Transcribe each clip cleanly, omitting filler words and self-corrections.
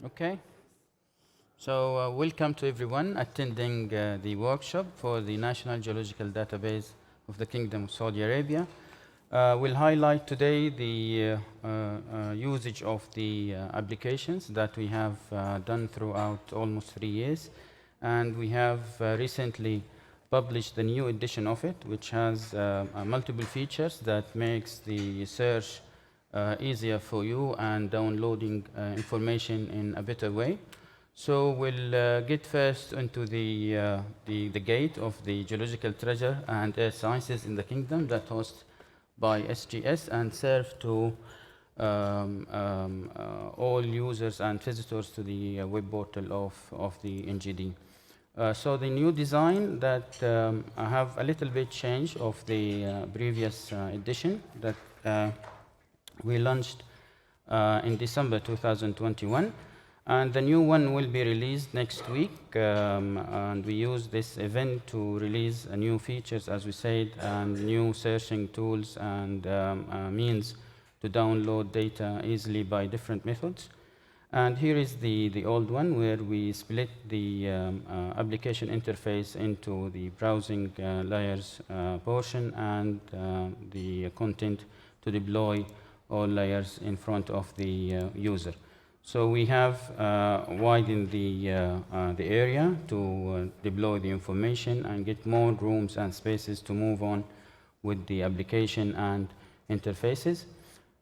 Okay, so welcome to everyone attending the workshop for the National Geological Database of the Kingdom of Saudi Arabia. We'll highlight today the usage of the applications that we have done throughout almost 3 years, and we have recently published the new edition of it, which has multiple features that makes the search easier for you and downloading information in a better way. So we'll get first into the gate of the geological treasure and earth sciences in the kingdom that hosts by SGS and serve to all users and visitors to the web portal of the NGD. So the new design that I have a little bit change of the previous edition that we launched in December 2021, and the new one will be released next week, and we use this event to release new features, as we said, and new searching tools and means to download data easily by different methods. And here is the old one, where we split the application interface into the browsing layers portion and the content to deploy all layers in front of the user. So we have widened the area to deploy the information and get more rooms and spaces to move on with the application and interfaces.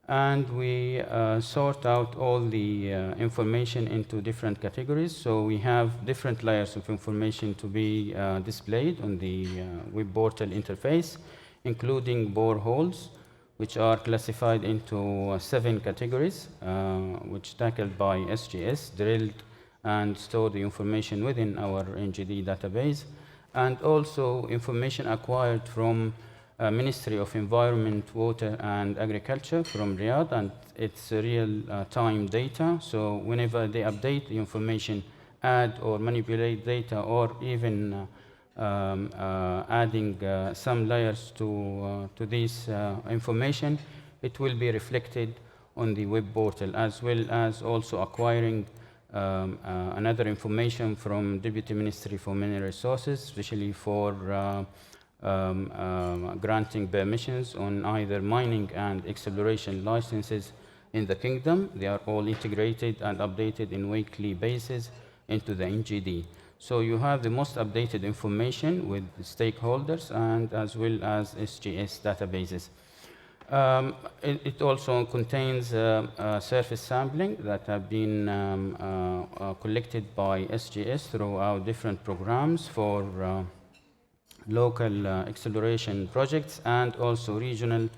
And we sort out all the information into different categories. So we have different layers of information to be displayed on the web portal interface, including boreholes, which are classified into 7 categories, which tackled by SGS, drilled and store the information within our NGD database, and also information acquired from Ministry of Environment, Water and Agriculture from Riyadh, and it's real-time data. So whenever they update the information, add or manipulate data, or even adding some layers to this information, it will be reflected on the web portal, as well as also acquiring another information from Deputy Ministry for Mineral Resources, especially for granting permissions on either mining and exploration licenses in the kingdom. They are all integrated and updated in weekly basis into the NGD. So you have the most updated information with the stakeholders and as well as SGS databases. It also contains surface sampling that have been collected by SGS throughout different programs for local exploration projects, and also regional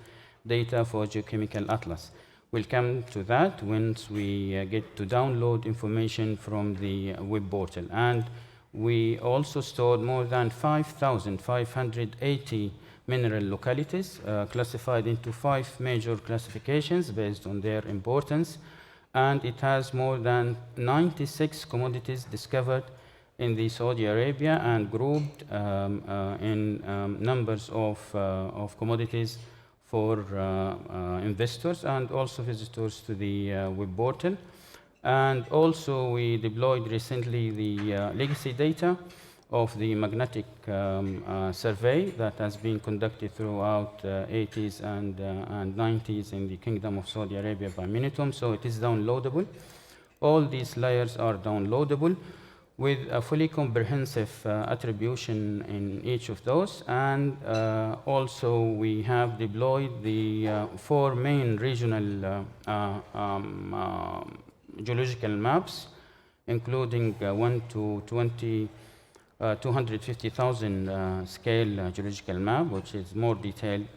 data for geochemical atlas. We'll come to that once we get to download information from the web portal. And we also stored more than 5,580 mineral localities classified into 5 major classifications based on their importance. And it has more than 96 commodities discovered in the Saudi Arabia and grouped in numbers of commodities for investors and also visitors to the web portal. And also we deployed recently the legacy data of the magnetic survey that has been conducted throughout 80s and 90s in the Kingdom of Saudi Arabia by Minitum. So it is downloadable. All these layers are downloadable with a fully comprehensive attribution in each of those. And also we have deployed the 4 main regional geological maps, including 1 to 250,000 scale geological map, which is more detailed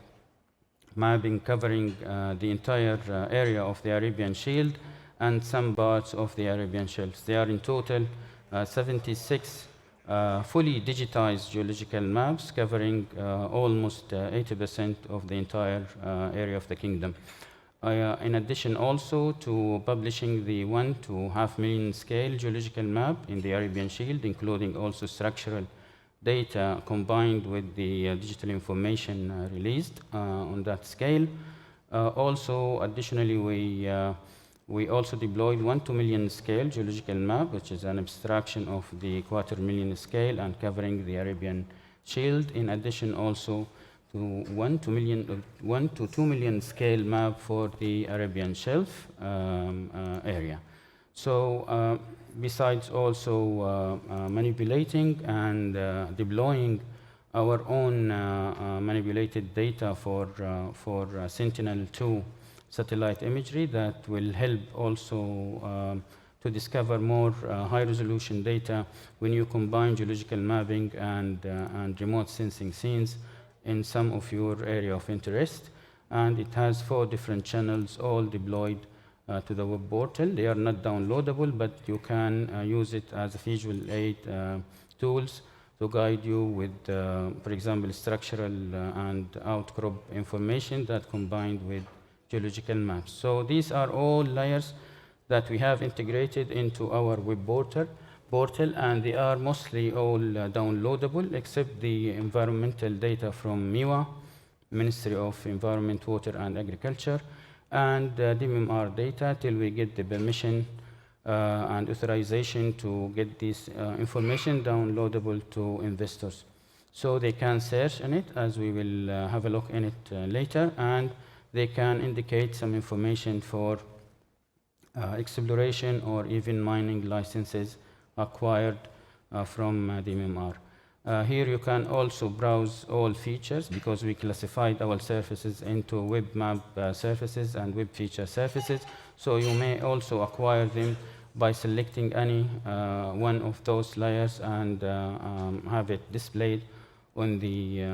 mapping covering the entire area of the Arabian Shield and some parts of the Arabian Shelf. They are in total 76 fully digitized geological maps covering almost 80% of the entire area of the kingdom. In addition also to publishing the 1 to 500,000 scale geological map in the Arabian Shield, including also structural data combined with the digital information released on that scale. Also, additionally, We also deployed 1 to million scale geological map, which is an abstraction of the quarter million scale and covering the Arabian Shield. In addition, also to 1 to 2 million scale map for the Arabian Shelf area. So besides also manipulating and deploying our own manipulated data for Sentinel-2 satellite imagery that will help also to discover more high-resolution data when you combine geological mapping and remote sensing scenes in some of your area of interest. And it has 4 different channels, all deployed to the web portal. They are not downloadable, but you can use it as a visual aid tools to guide you with, for example, structural and outcrop information that combined with geological maps. So these are all layers that we have integrated into our web portal, and they are mostly all downloadable, except the environmental data from MIWA, Ministry of Environment, Water and Agriculture, and DMMR data till we get the permission and authorization to get this information downloadable to investors. So they can search in it, as we will have a look in it later, and they can indicate some information for exploration or even mining licenses acquired from DMMR. Here you can also browse all features, because we classified our surfaces into web map surfaces and web feature surfaces. So you may also acquire them by selecting any one of those layers and have it displayed on the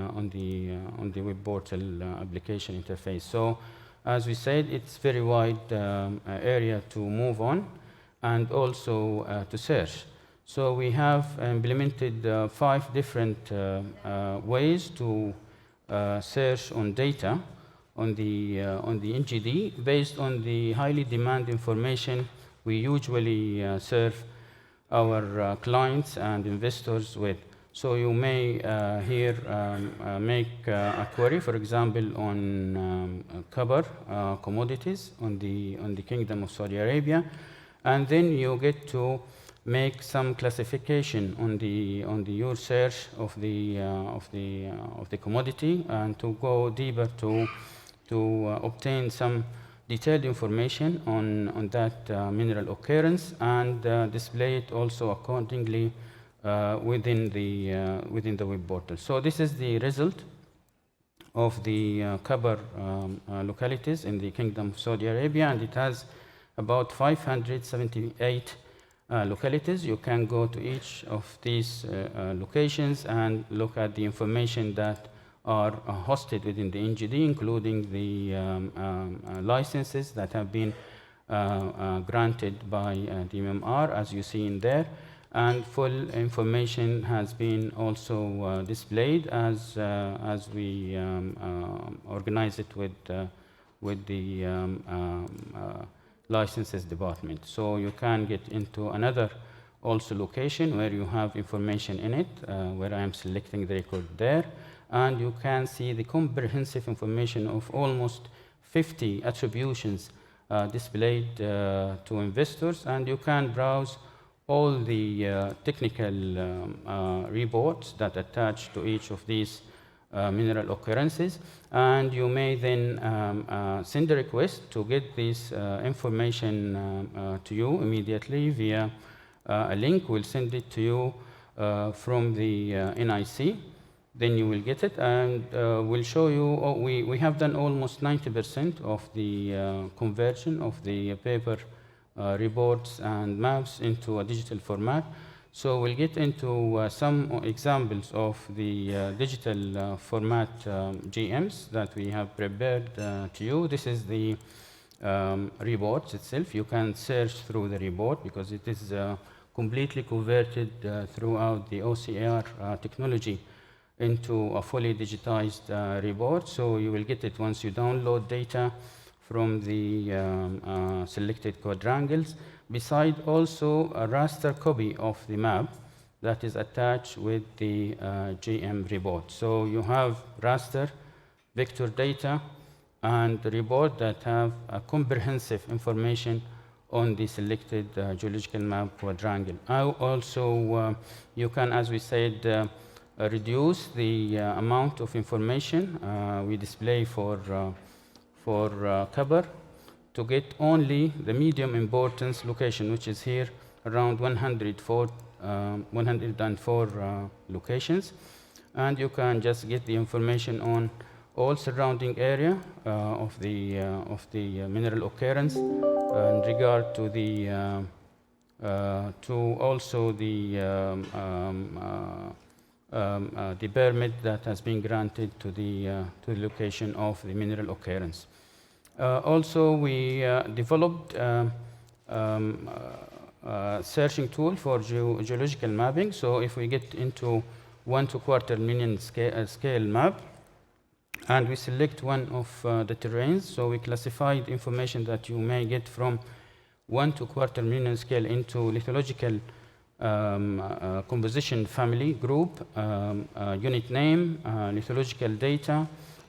web portal application interface. So as we said, it's very wide area to move on and also to search. So we have implemented 5 different ways to search on data on the NGD based on the highly demanded information we usually serve our clients and investors with. So you may here make a query, for example, on copper commodities on the Kingdom of Saudi Arabia, and then you get to make some classification on your search of the commodity, and to go deeper to obtain some detailed information on that mineral occurrence, and display it also accordingly within the web portal. So this is the result of the copper localities in the Kingdom of Saudi Arabia, and it has about 578 localities. You can go to each of these locations and look at the information that are hosted within the NGD, including the licenses that have been granted by DMMR, as you see in there. And full information has been also displayed as we organize it with the licenses department. So you can get into another also location where you have information in it, where I am selecting the record there, and you can see the comprehensive information of almost 50 attributions displayed to investors, and you can browse all the technical reports that attach to each of these mineral occurrences, and you may then send a request to get this information to you immediately via a link. We'll send it to you from the NIC. Then you will get it, and we'll show you. We have done almost 90% of the conversion of the paper reports and maps into a digital format. So we'll get into some examples of the digital format GMs that we have prepared to you. This is the report itself. You can search through the report because it is completely converted throughout the OCR technology into a fully digitized report. So you will get it once you download data from the selected quadrangles. Beside also a raster copy of the map that is attached with the GM report. So you have raster, vector data, and the report that have a comprehensive information on the selected geological map quadrangle. Also, you can, as we said, reduce the amount of information we display for cover to get only the medium importance location, which is here around 104 locations. And you can just get the information on all surrounding area of the mineral occurrence in regard to the also the permit that has been granted to the location of the mineral occurrence. Also, we developed searching tool for geological mapping. So if we get into 1 to quarter million scale map, and we select one of the terrains, so we classify the information that you may get from 1 to quarter million scale into lithological composition family group, unit name, lithological data,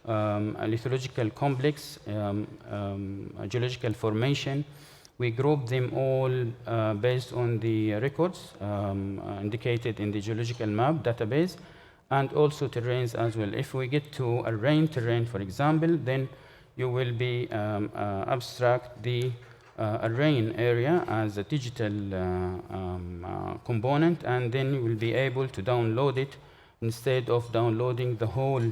lithological complex, geological formation. We group them all based on the records indicated in the geological map database, and also terrains as well. If we get to a rain terrain, for example, then you will be abstract the rain area as a digital component, and then you will be able to download it instead of downloading the whole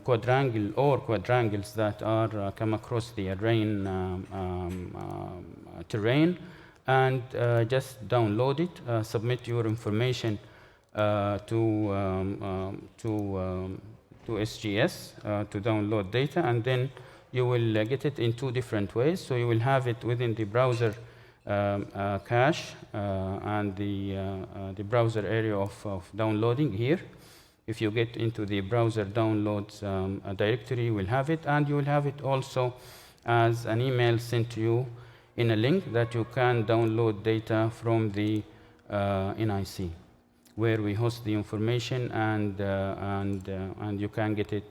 quadrangle or quadrangles that are come across the rain terrain, and just download it, submit your information to SGS to download data, and then you will get it in two different ways. So you will have it within the browser cache and the browser area of downloading here. If you get into the browser downloads directory, you will have it, and you will have it also as an email sent to you in a link that you can download data from the NIC, where we host the information, and you can get it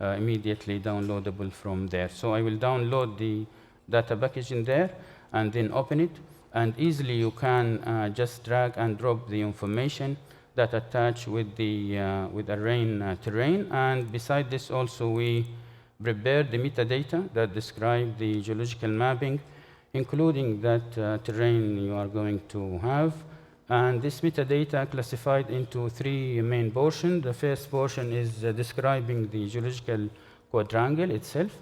immediately downloadable from there. So I will download the data package in there and then open it, and easily you can just drag and drop the information that attach with the rain terrain. And beside this also we prepared the metadata that describe the geological mapping, including that terrain you are going to have. And this metadata classified into three main portions. The first portion is describing the geological quadrangle itself.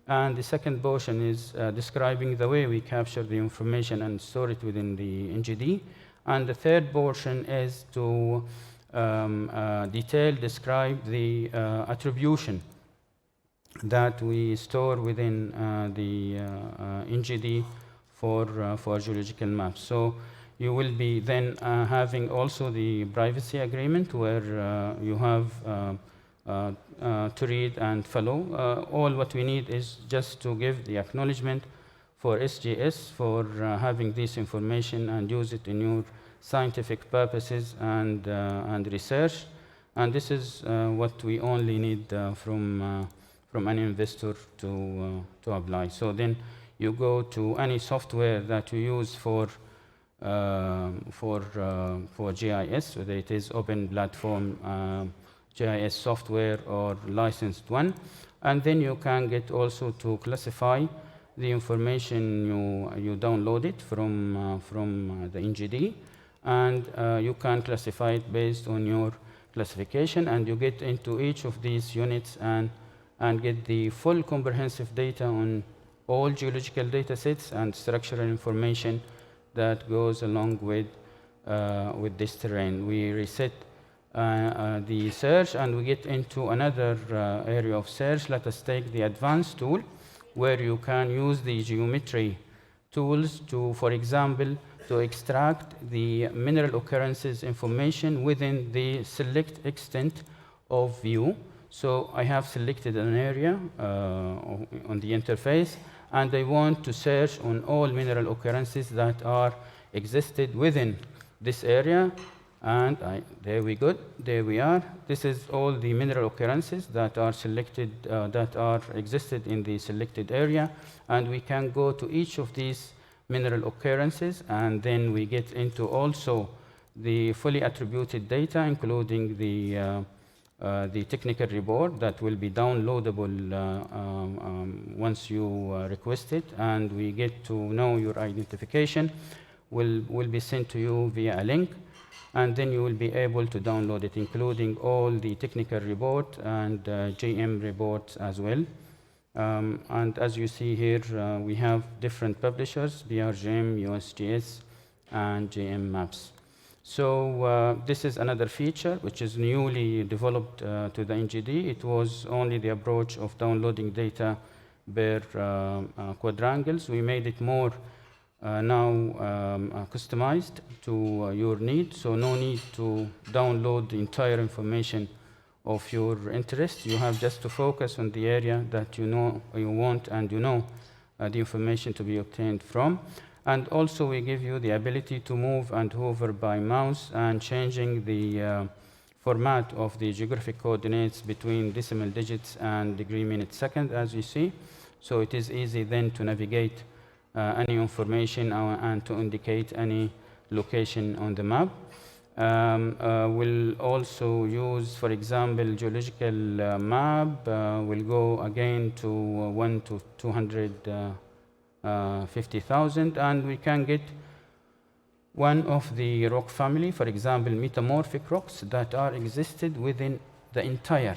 And the second portion is describing the way we capture the information and store it within the NGD. And the third portion is to describe the attribution that we store within the NGD for geological maps. So you will be then having also the privacy agreement, where you have to read and follow. All what we need is just to give the acknowledgement for SGS for having this information and use it in your scientific purposes and research. And this is what we only need from any investor to apply. So then you go to any software that you use for GIS, whether it is open platform GIS software or licensed one, and then you can get also to classify the information you downloaded from the NGD, and you can classify it based on your classification, and you get into each of these units and get the full comprehensive data on all geological data sets and structural information that goes along with this terrain. We reset the search, and we get into another area of search. Let us take the advanced tool, where you can use the geometry tools to, for example, to extract the mineral occurrences information within the select extent of view. So I have selected an area on the interface, and I want to search on all mineral occurrences that are existed within this area. And there we go. There we are. This is all the mineral occurrences that are selected, that are existed in the selected area. And we can go to each of these mineral occurrences, and then we get into also the fully attributed data, including the technical report that will be downloadable once you request it, and we get to know your identification will be sent to you via a link, and then you will be able to download it, including all the technical report and GM reports as well. And as you see here, we have different publishers: BRGM, USGS, and GM Maps. So this is another feature which is newly developed to the NGD. It was only the approach of downloading data per quadrangles. We made it more now customized to your need, so no need to download the entire information of your interest. You have just to focus on the area that you know you want and you know the information to be obtained from. And also we give you the ability to move and hover by mouse and changing the format of the geographic coordinates between decimal digits and degree, minute, second, as you see. So it is easy then to navigate any information and to indicate any location on the map. We'll also use, for example, geological map. We'll go again to 1 to 250,000, and we can get one of the rock family, for example, metamorphic rocks that are existed within the entire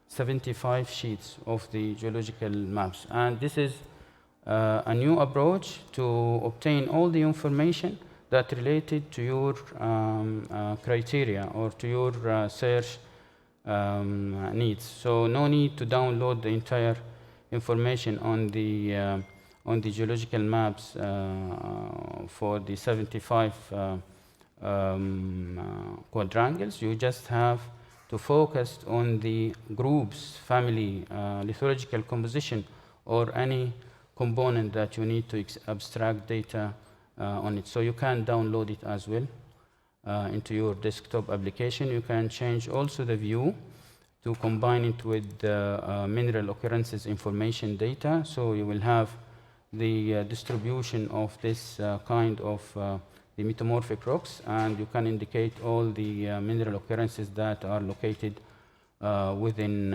75 sheets of the geological maps. And this is a new approach to obtain all the information that related to your criteria or to your search needs. So no need to download the entire information on the geological maps for the 75 quadrangles. You just have to focus on the groups, family, lithological composition, or any component that you need to abstract data on it. So you can download it as well into your desktop application. You can change also the view to combine it with the mineral occurrences information data. So you will have the distribution of this kind of the metamorphic rocks, and you can indicate all the mineral occurrences that are located within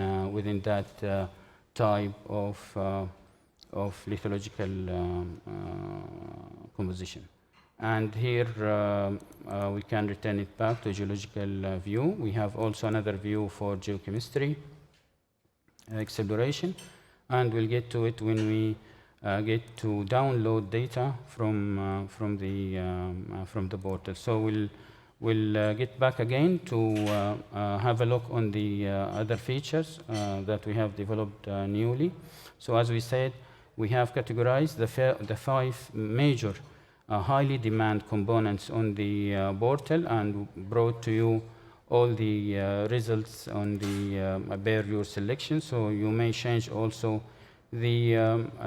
that type of lithological composition. And here we can return it back to geological view. We have also another view for geochemistry exploration, and we'll get to it when we get to download data from the portal. So we'll get back again to have a look on the other features that we have developed newly. So as we said, we have categorized the 5 major highly demand components on the portal and brought to you all the results on the per your selection. So you may change also the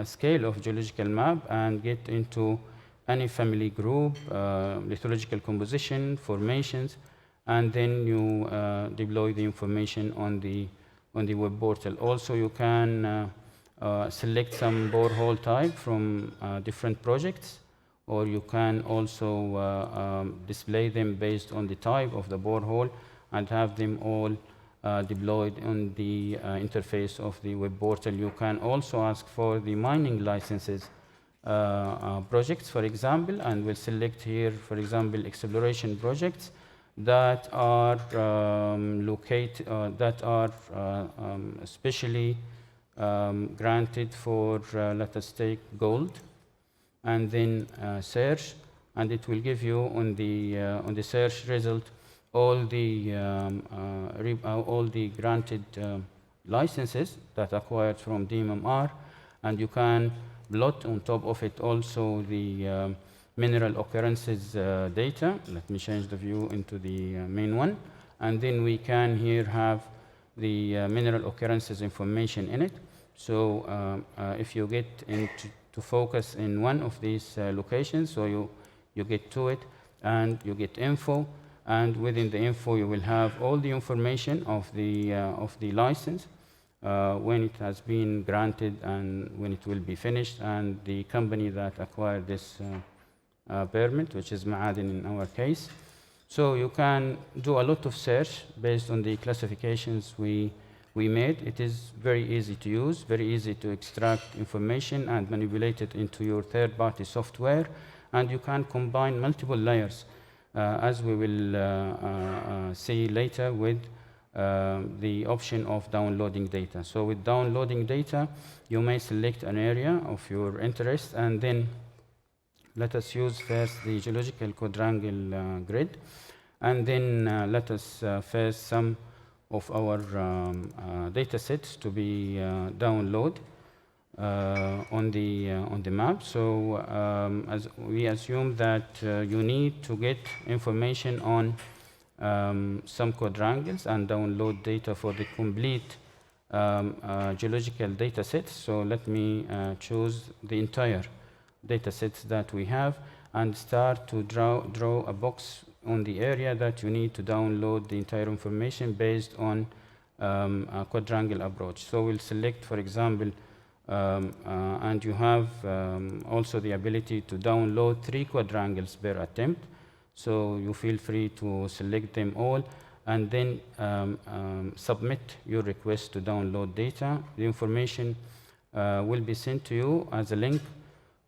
scale of geological map and get into any family group, lithological composition, formations, and then you deploy the information on the web portal. Also, you can select some borehole type from different projects, or you can also display them based on the type of the borehole and have them all deployed on the interface of the web portal. You can also ask for the mining licenses projects, for example, and we'll select here, for example, exploration projects that are especially granted for, let us take gold, and then search, and it will give you on the search result all the granted licenses that acquired from DMMR, and you can plot on top of it also the mineral occurrences data. Let me change the view into the main one, and then we can here have the mineral occurrences information in it. So if you get to focus in one of these locations, so you get to it and you get info, and within the info you will have all the information of the license, when it has been granted and when it will be finished, and the company that acquired this permit, which is Ma'adin in our case. So you can do a lot of search based on the classifications we made. It is very easy to use, very easy to extract information and manipulate it into your third-party software, and you can combine multiple layers, as we will see later with the option of downloading data. So with downloading data, you may select an area of your interest, and then let us use first the geological quadrangle grid, and then let us first some of our data sets to be download on the map. So as we assume that you need to get information on some quadrangles and download data for the complete geological data sets. So let me choose the entire data sets that we have and start to draw a box on the area that you need to download the entire information based on a quadrangle approach. So we'll select, for example, and you have also the ability to download 3 quadrangles per attempt. So you feel free to select them all and then submit your request to download data. The information will be sent to you as a link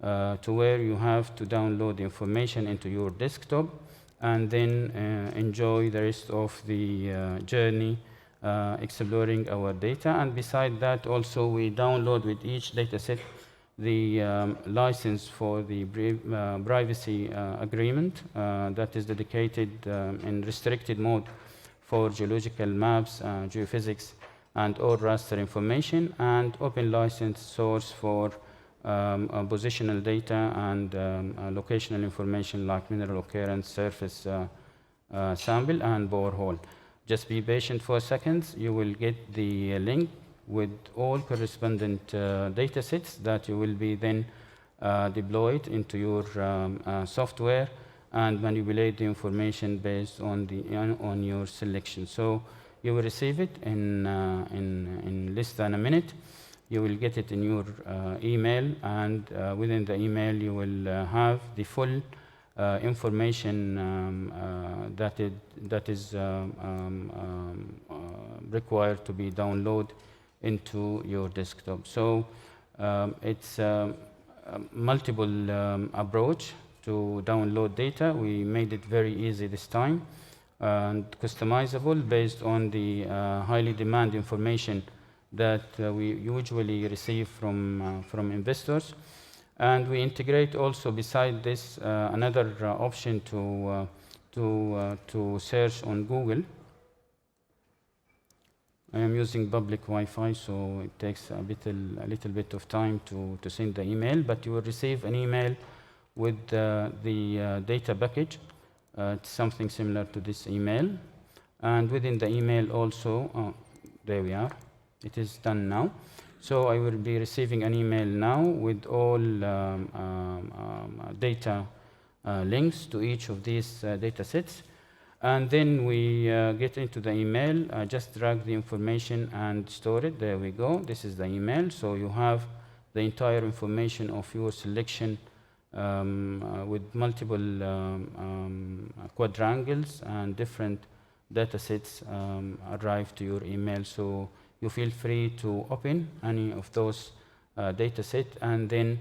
to where you have to download the information into your desktop, and then enjoy the rest of the journey exploring our data. And beside that, also we download with each data set the license for the privacy agreement that is dedicated in restricted mode for geological maps, geophysics, and all raster information, and open license source for positional data and locational information like mineral occurrence, surface sample, and borehole. Just be patient for seconds. You will get the link with all correspondent data sets that you will be then deployed into your software and manipulate the information based on your selection. So you will receive it in less than a minute. You will get it in your email, and within the email you will have the full information that is required to be downloaded into your desktop. So it's a multiple approach to download data. We made it very easy this time and customizable based on the highly demanded information that we usually receive from investors. And we integrate also, beside this, another option to search on Google. I am using public Wi-Fi, so it takes a little bit of time to send the email, but you will receive an email with the data package. It's something similar to this email. And within the email also, there we are. It is done now. So I will be receiving an email now with all data links to each of these data sets. And then we get into the email, just drag the information and store it. There we go. This is the email. So you have the entire information of your selection with multiple quadrangles and different data sets arrive to your email. So you feel free to open any of those data sets and then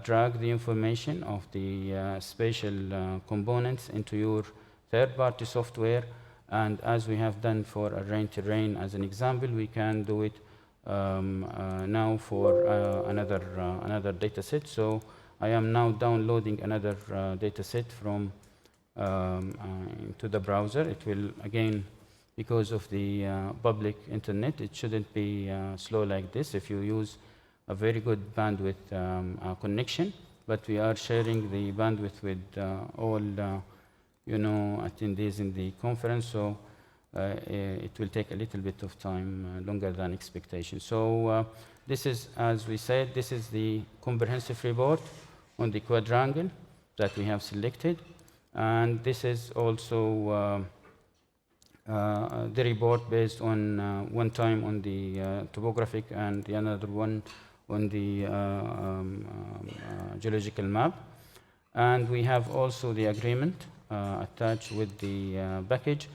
drag the information of the spatial components into your third-party software. And as we have done for a rain-terrain as an example, we can do it now for another data set. So I am now downloading another data set from to the browser. It will, again, because of the public internet, it shouldn't be slow like this if you use a very good bandwidth connection. But we are sharing the bandwidth with all attendees in the conference, so it will take a little bit of time, longer than expectation. So this is, as we said, this is the comprehensive report on the quadrangle that we have selected. And this is also the report based on one time on the topographic and the another one on the geological map. And we have also the agreement attached with the package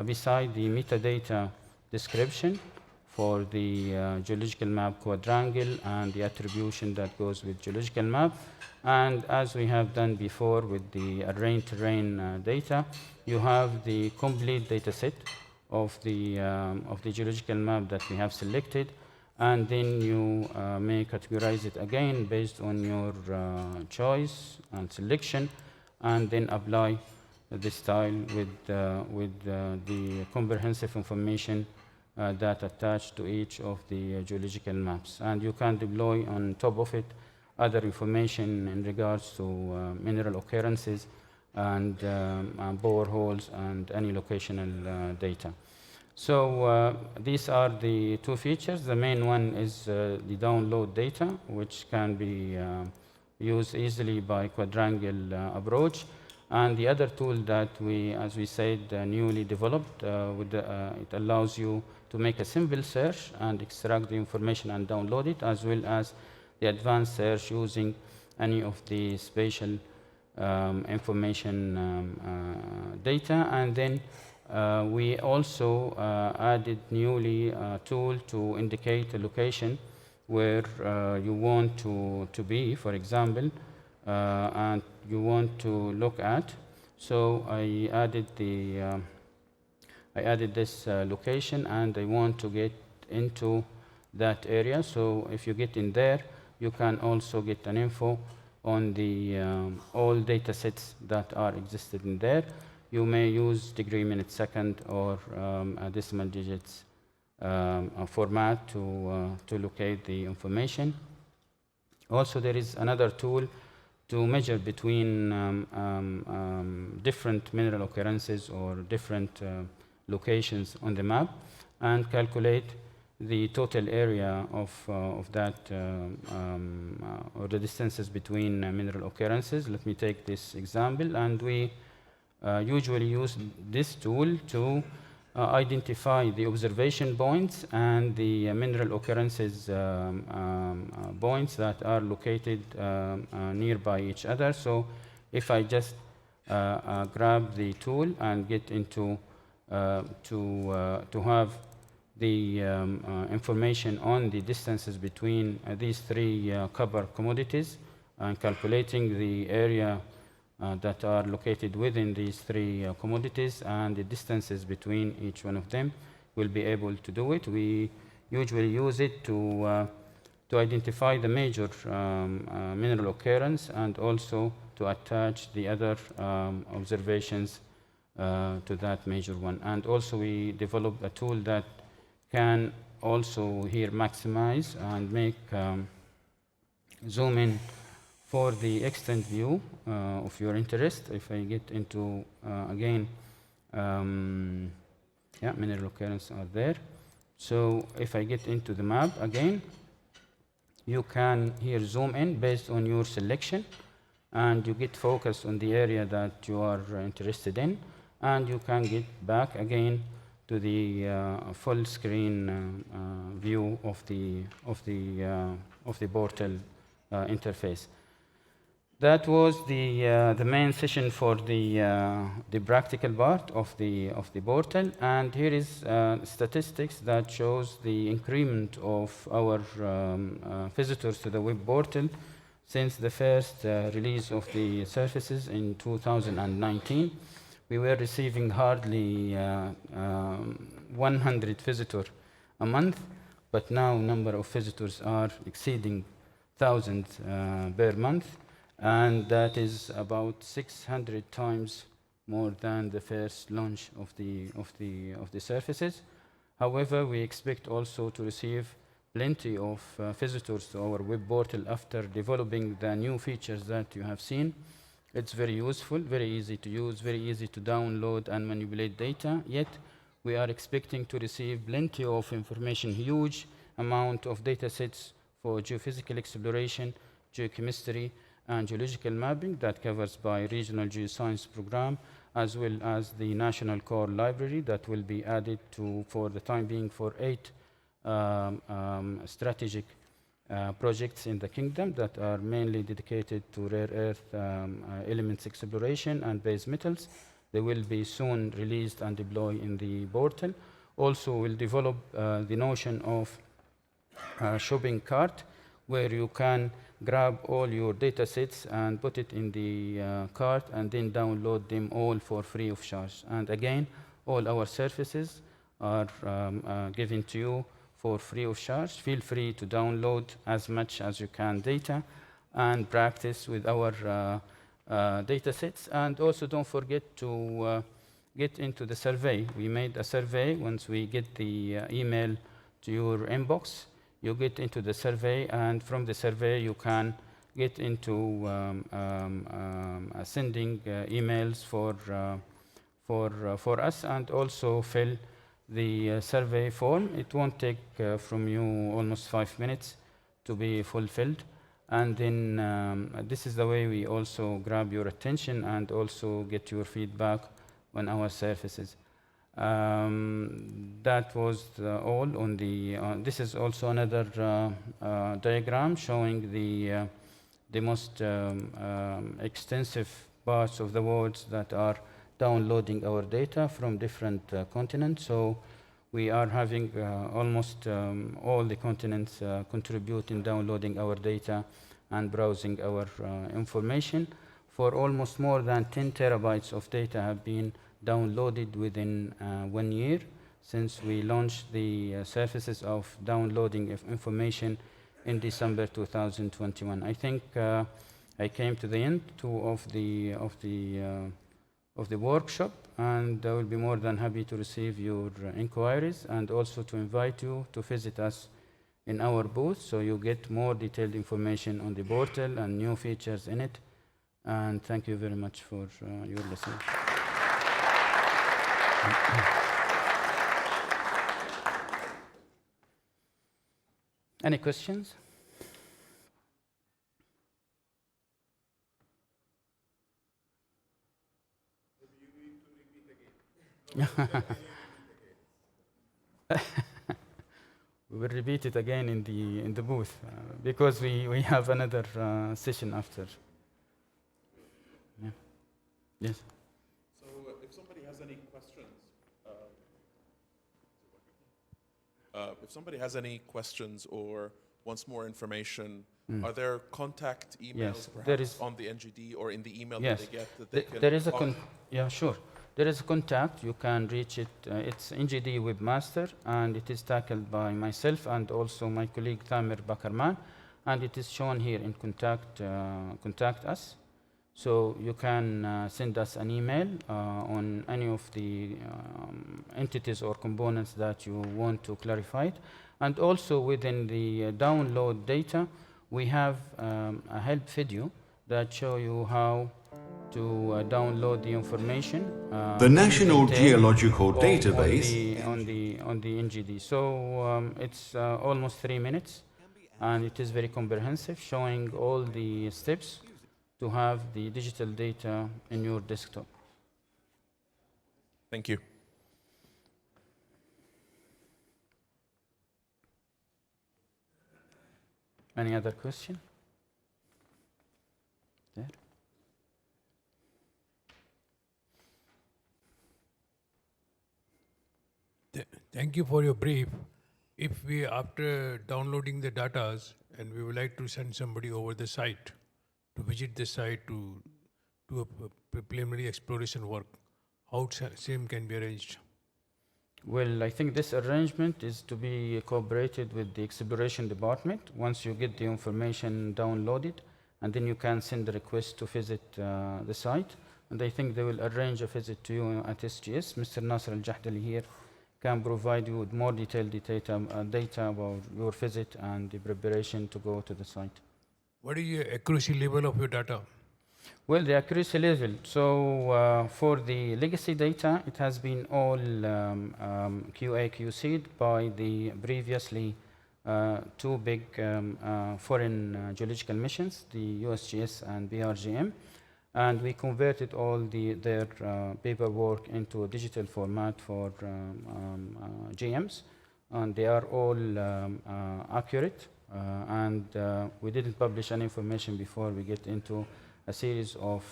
beside the metadata description for the geological map quadrangle and the attribution that goes with geological map. And as we have done before with the array terrain data, you have the complete data set of the geological map that we have selected, and then you may categorize it again based on your choice and selection, and then apply the style with the comprehensive information that attached to each of the geological maps. And you can deploy on top of it other information in regards to mineral occurrences and boreholes and any locational data. So these are the two features. The main one is the download data, which can be used easily by quadrangle approach. And the other tool that we, as we said, newly developed, it allows you to make a simple search and extract the information and download it, as well as the advanced search using any of the spatial information data. And then we also added newly a tool to indicate a location where you want to be, for example, and you want to look at. So I added this location, and I want to get into that area. So if you get in there, you can also get an info on the all data sets that are existed in there. You may use degree, minute, second, or a decimal digits format to locate the information. Also, there is another tool to measure between different mineral occurrences or different locations on the map and calculate the total area of that or the distances between mineral occurrences. Let me take this example, and we usually use this tool to identify the observation points and the mineral occurrences points that are located nearby each other. So if I just grab the tool and get into to have the information on the distances between these three copper commodities and calculating the area that are located within these three commodities and the distances between each one of them, will be able to do it. We usually use it to identify the major mineral occurrence and also to attach the other observations to that major one. And also we developed a tool that can also here maximize and make zoom in for the extent view of your interest. If I get into, again, yeah, mineral occurrences are there. So if I get into the map again, you can here zoom in based on your selection, and you get focused on the area that you are interested in, and you can get back again to the full screen view of the portal interface. That was the main session for the practical part of the portal, and here is statistics that shows the increment of our visitors to the web portal since the first release of the services in 2019. We were receiving hardly 100 visitors a month, but now number of visitors are exceeding 1,000 per month, and that is about 600 times more than the first launch of the services. However, we expect also to receive plenty of visitors to our web portal after developing the new features that you have seen. It's very useful, very easy to use, very easy to download and manipulate data, yet we are expecting to receive plenty of information, huge amount of data sets for geophysical exploration, geochemistry, and geological mapping that covers by regional geoscience program, as well as the National Core Library that will be added to, for the time being, for 8 strategic projects in the kingdom that are mainly dedicated to rare earth elements exploration and base metals. They will be soon released and deployed in the portal. Also, we'll develop the notion of shopping cart, where you can grab all your data sets and put it in the cart and then download them all for free of charge. And again, all our services are given to you for free of charge. Feel free to download as much as you can data and practice with our data sets. And also don't forget to get into the survey. We made a survey. Once we get the email to your inbox, you get into the survey, and from the survey you can get into sending emails for us, and also fill the survey form. It won't take from you almost 5 minutes to be fulfilled. And then this is the way we also grab your attention and also get your feedback on our services. That was all on the. This is also another diagram showing the most extensive parts of the world that are downloading our data from different continents. So we are having almost all the continents contribute in downloading our data and browsing our information. For almost more than 10 terabytes of data have been downloaded within 1 year since we launched the services of downloading of information in December 2021. I think I came to the end of the workshop, and I will be more than happy to receive your inquiries and also to invite you to visit us in our booth so you get more detailed information on the portal and new features in it. And thank you very much for your listening. Any questions? We will repeat it again in the booth because we have another session after. Yeah. Yes. So if somebody has any questions, or wants more information, are there contact emails perhaps on the NGD or in the email that they get that they can there is a yeah, sure. There is a contact. You can reach it. It's NGD Webmaster, and it is tackled by myself and also my colleague Thamer Bakarman, and it is shown here in contact us. So you can send us an email on any of the entities or components that you want to clarify it. And also within the download data, we have a help video that show you how to download the information. The National Geological Database on the NGD. So it's almost 3 minutes, and it is very comprehensive, showing all the steps to have the digital data in your desktop. Thank you. Any other question? There? Thank you for your brief. If we, after downloading the data, and we would like to send somebody over the site, to visit the site to do a preliminary exploration work, how same can be arranged? Well, I think this arrangement is to be cooperated with the exploration department. Once you get the information downloaded, and then you can send a request to visit the site, and I think they will arrange a visit to you at SGS. Mr. Nasser Al-Jahdali here can provide you with more detailed data about your visit and the preparation to go to the site. What is the accuracy level of your data? Well, the accuracy level. So for the legacy data, it has been all QA/QC'd by the previously 2 big foreign geological missions, the USGS and BRGM. And we converted all their paperwork into a digital format for GMs, and they are all accurate. And we didn't publish any information before we get into a series of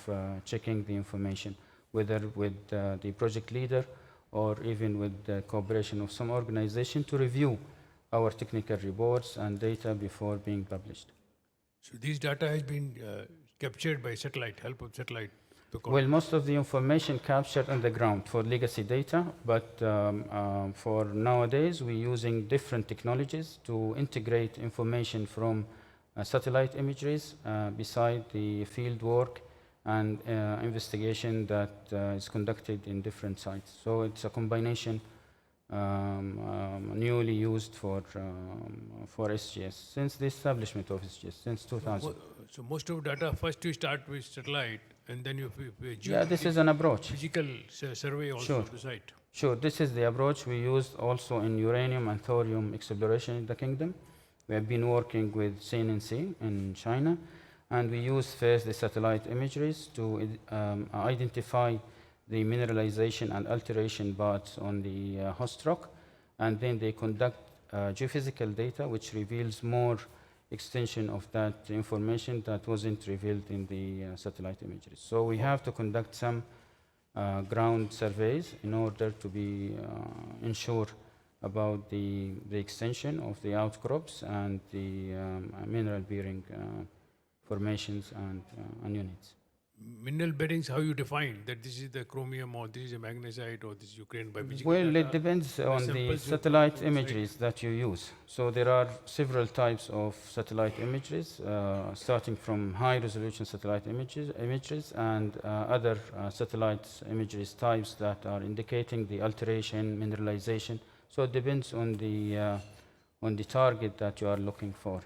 checking the information, whether with the project leader or even with the cooperation of some organization to review our technical reports and data before being published. So these data has been captured by satellite, help of satellite. Well, most of the information captured on the ground for legacy data, but for nowadays we're using different technologies to integrate information from satellite imageries beside the field work and investigation that is conducted in different sites. So it's a combination newly used for SGS since the establishment of SGS since 2000. So most of data first you start with satellite and then you yeah, this is an approach. Physical survey also Sure. of the site. Sure, this is the approach we used also in uranium and thorium exploration in the kingdom. We have been working with CNNC in China, and we used first the satellite imageries to identify the mineralization and alteration paths on the host rock, and then they conduct geophysical data which reveals more extension of that information that wasn't revealed in the satellite imageries. So we have to conduct some ground surveys in order to be ensure about the extension of the outcrops and the mineral bearing formations and units. Mineral bearings, how you define that this is the chromium or this is a magnesite or this is Ukraine by physical Well, data? it depends on the samples you satellite put on imageries that you use. So there are several types of satellite imageries, starting from high-resolution satellite images and other satellite imageries types that are indicating the alteration, mineralization. So it depends on the target that you are looking for.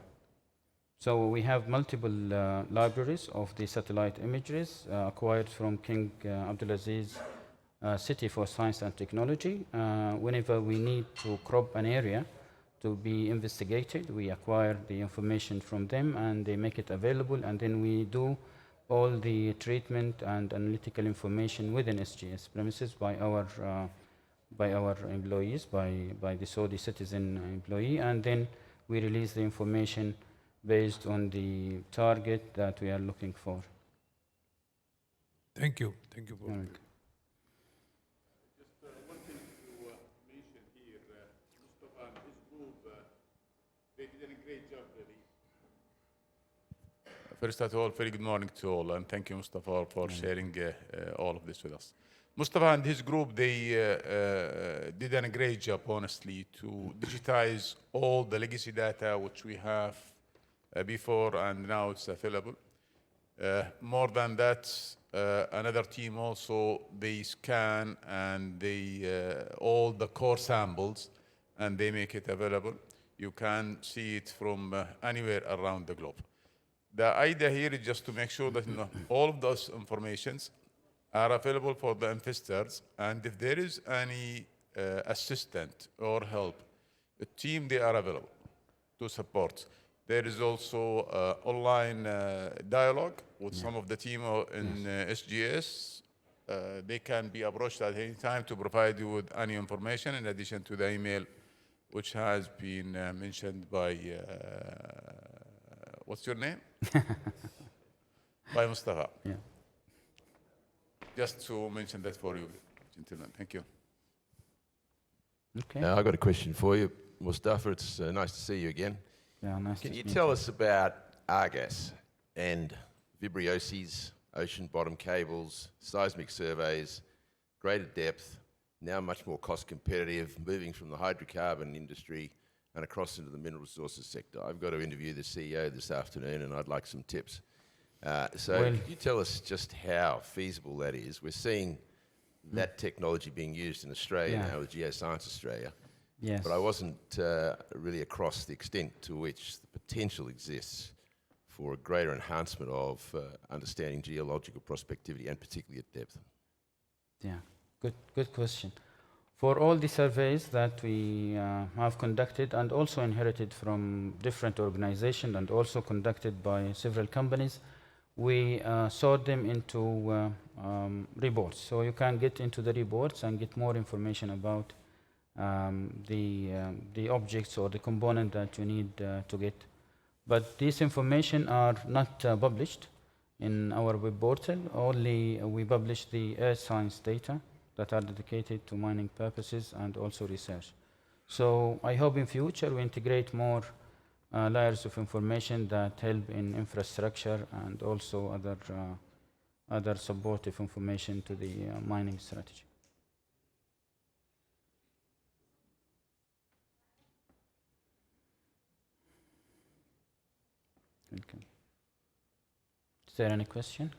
So we have multiple libraries of the satellite imageries acquired from King Abdulaziz City for Science and Technology. Whenever we need to crop an area to be investigated, we acquire the information from them and they make it available, and then we do all the treatment and analytical information within SGS premises by our employees, by the Saudi citizen employee, and then we release the information based on the target that we are looking for. Thank you. Thank you. All right. Just one thing to mention here, Mustafa and his group, they did a great job, really. First of all, very good morning to all, and thank you, Mustafa, for sharing all of this with us. Mustafa and his group, they did a great job, honestly, to digitize all the legacy data which we have before, and now it's available. More than that, another team also, they scan and they all the core samples and they make it available. You can see it from anywhere around the globe. The idea here is just to make sure that all of those informations are available for the investors, and if there is any assistant or help, the team, they are available to support. There is also online dialogue with some of the team in SGS. They can be approached at any time to provide you with any information in addition to the email, which has been mentioned by, what's your name? By Mustafa. Yeah. Just to mention that for you, gentlemen. Thank you. Okay. Now, I've got a question for you, Mustafa. It's nice to see you again. Yeah, nice Can to you meet tell us about Argus and Vibriosi's ocean bottom cables, seismic surveys, greater depth, now much more cost competitive, moving from the hydrocarbon industry and across into the mineral resources sector? I've got to interview the CEO this afternoon and I'd like some tips. So Well, could you tell us just how feasible that is? We're seeing that technology being used in Australia Yeah. now with Geoscience Australia. Yes. But I wasn't really across the extent to which the potential exists for a greater enhancement of understanding geological prospectivity and particularly at depth. Yeah, good question. For all the surveys that we have conducted and also inherited from different organizations and also conducted by several companies, we sort them into reports. So you can get into the reports and get more information about the objects or the component that you need to get. But these information are not published in our web portal. Only we publish the earth science data that are dedicated to mining purposes and also research. So I hope in future we integrate more layers of information that help in infrastructure and also other supportive information to the mining strategy. Okay. Is there any question?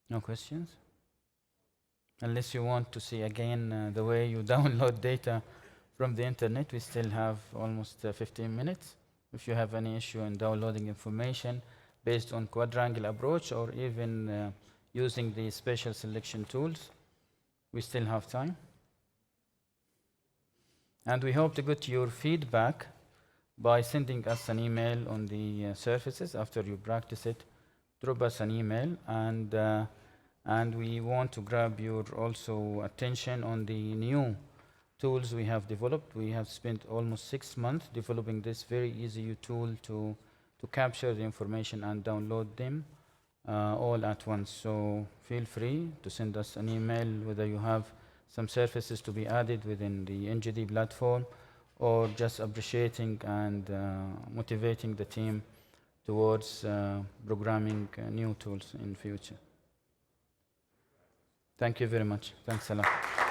No questions? Unless you want to see again the way you download data from the internet, we still have almost 15 minutes. If you have any issue in downloading information based on quadrangle approach or even using the spatial selection tools, we still have time. And we hope to get your feedback by sending us an email on the surfaces after you practice it. Drop us an email, and we want to grab your also attention on the new tools we have developed. We have spent almost 6 months developing this very easy tool to capture the information and download them all at once. So feel free to send us an email whether you have some surfaces to be added within the NGD platform or just appreciating and motivating the team towards programming new tools in future. Thank you very much. Thanks a lot.